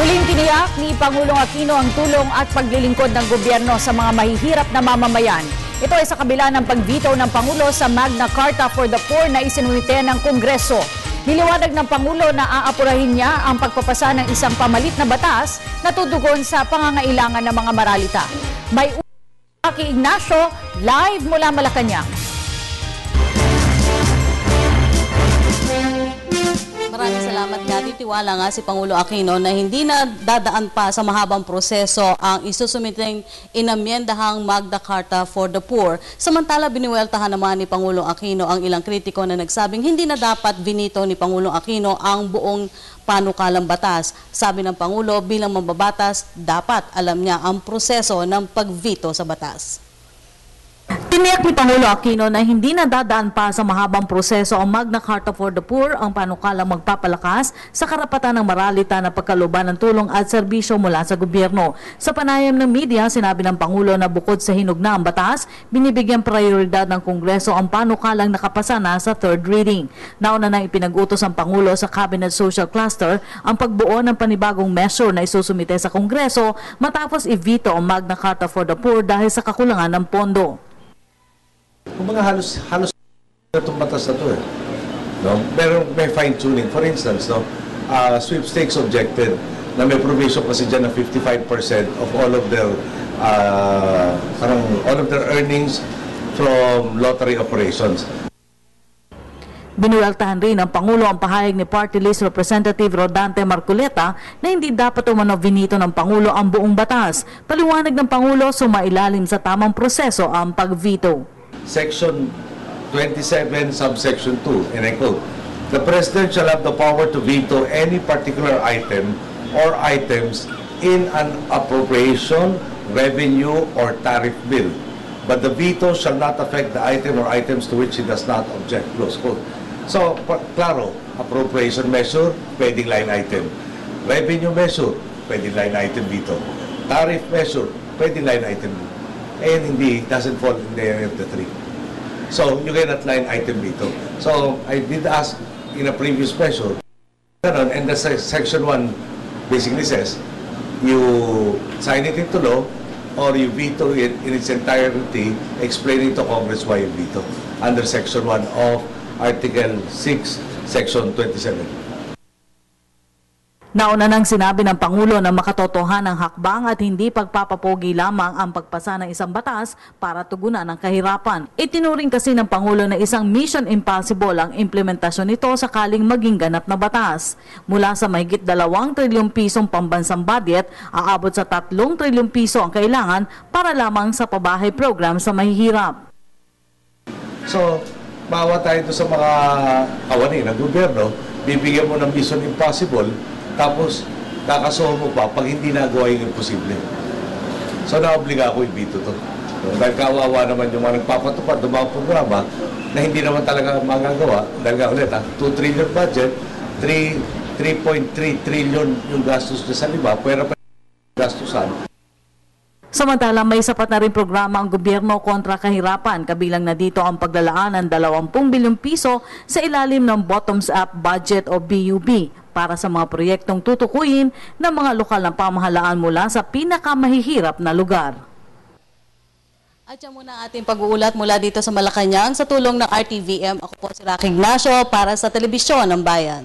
Muling tiniyak ni Pangulong Aquino ang tulong at paglilingkod ng gobyerno sa mga mahihirap na mamamayan. Ito ay sa kabila ng pag-veto ng Pangulo sa Magna Carta for the Poor na isinumite ng Kongreso. Niliwanag ng Pangulo na aapurahin niya ang pagpapasa ng isang pamalit na batas na tutugon sa pangangailangan ng mga maralita. May Aki Ignacio, live mula Malacanang. Maraming salamat nga. Titiwala nga si Pangulo Aquino na hindi na dadaan pa sa mahabang proseso ang isusumiteng inamyendahang Magna Carta for the Poor. Samantala, biniweltahan naman ni Pangulong Aquino ang ilang kritiko na nagsabing hindi na dapat vinito ni Pangulong Aquino ang buong panukalang batas. Sabi ng Pangulo, bilang mambabatas, dapat alam niya ang proseso ng pag-veto sa batas. Tiniyak ni Pangulo Aquino na hindi na dadaan pa sa mahabang proseso ang Magna Carta for the Poor, ang panukalang magpapalakas sa karapatan ng maralita na pagkalooban ng tulong at serbisyo mula sa gobyerno. Sa panayam ng media, sinabi ng Pangulo na bukod sa hinog na ang batas, binibigyan prioridad ng Kongreso ang panukalang nakapasa na sa third reading. Nauna nang ipinag-utos ang Pangulo sa Cabinet Social Cluster ang pagbuo ng panibagong measure na isusumite sa Kongreso matapos i-veto ang Magna Carta for the Poor dahil sa kakulangan ng pondo. Kung mga halos itong batas na ito no? May fine-tuning. For instance, no? Sweepstakes objected na may provision kasi dyan na 55% of all of their earnings from lottery operations. Binuweltahan rin ng Pangulo ang pahayag ni Party List Representative Rodante Marcoleta na hindi dapat umano vinito ng Pangulo ang buong batas. Paliwanag ng Pangulo, sumailalim sa tamang proseso ang pag-veto. Section 27, subsection 2, and I quote, "The President shall have the power to veto any particular item or items in an appropriation, revenue, or tariff bill. But the veto shall not affect the item or items to which he does not object." Close quote. So, klaro, appropriation measure, pwedeng line item. Revenue measure, pwedeng line item veto. Tariff measure, pwedeng line item veto. And hindi, doesn't fall in any of the three. So, you cannot line item veto. So, I did ask in a previous measure, and the section 1 basically says, you sign it into law, or you veto it in its entirety, explaining to Congress why you veto, under section 1 of Article 6, section 27. Nauna nang sinabi ng Pangulo na makatotohan ang hakbang at hindi pagpapapogi lamang ang pagpasa ng isang batas para tugunan ang kahirapan. Itinuring kasi ng Pangulo na isang mission impossible ang implementasyon nito sakaling maging ganap na batas. Mula sa mahigit 2 trilyong pisong pambansang budget, aabot sa 3 trilyong piso ang kailangan para lamang sa pabahay program sa mahihirap. So, maawa tayo sa mga kawani ng gobyerno, bibigyan mo ng mission impossible, tapos kakasuhan mo pa pag hindi nagawa yung imposible. So naobliga ako i-veto to. Dahil kawawa naman yung mga nagpapatupad ng mga programa na hindi naman talaga magagawa. Dahil nga ulit, 2 trillion budget, 3.3 trillion yung gastos na sa liba, pwera pa gastusan. Samantala, may sapat na rin programa ang gobyerno kontra kahirapan, kabilang na dito ang paglalaan ng 20 bilyong piso sa ilalim ng Bottoms-Up Budget o BUB para sa mga proyektong tutukuyin ng mga lokal na pamahalaan mula sa pinakamahihirap na lugar. At yan muna ating pag-uulat mula dito sa Malacanang sa tulong ng RTVM. Ako po si Aki Ignacio para sa Telebisyon ng Bayan.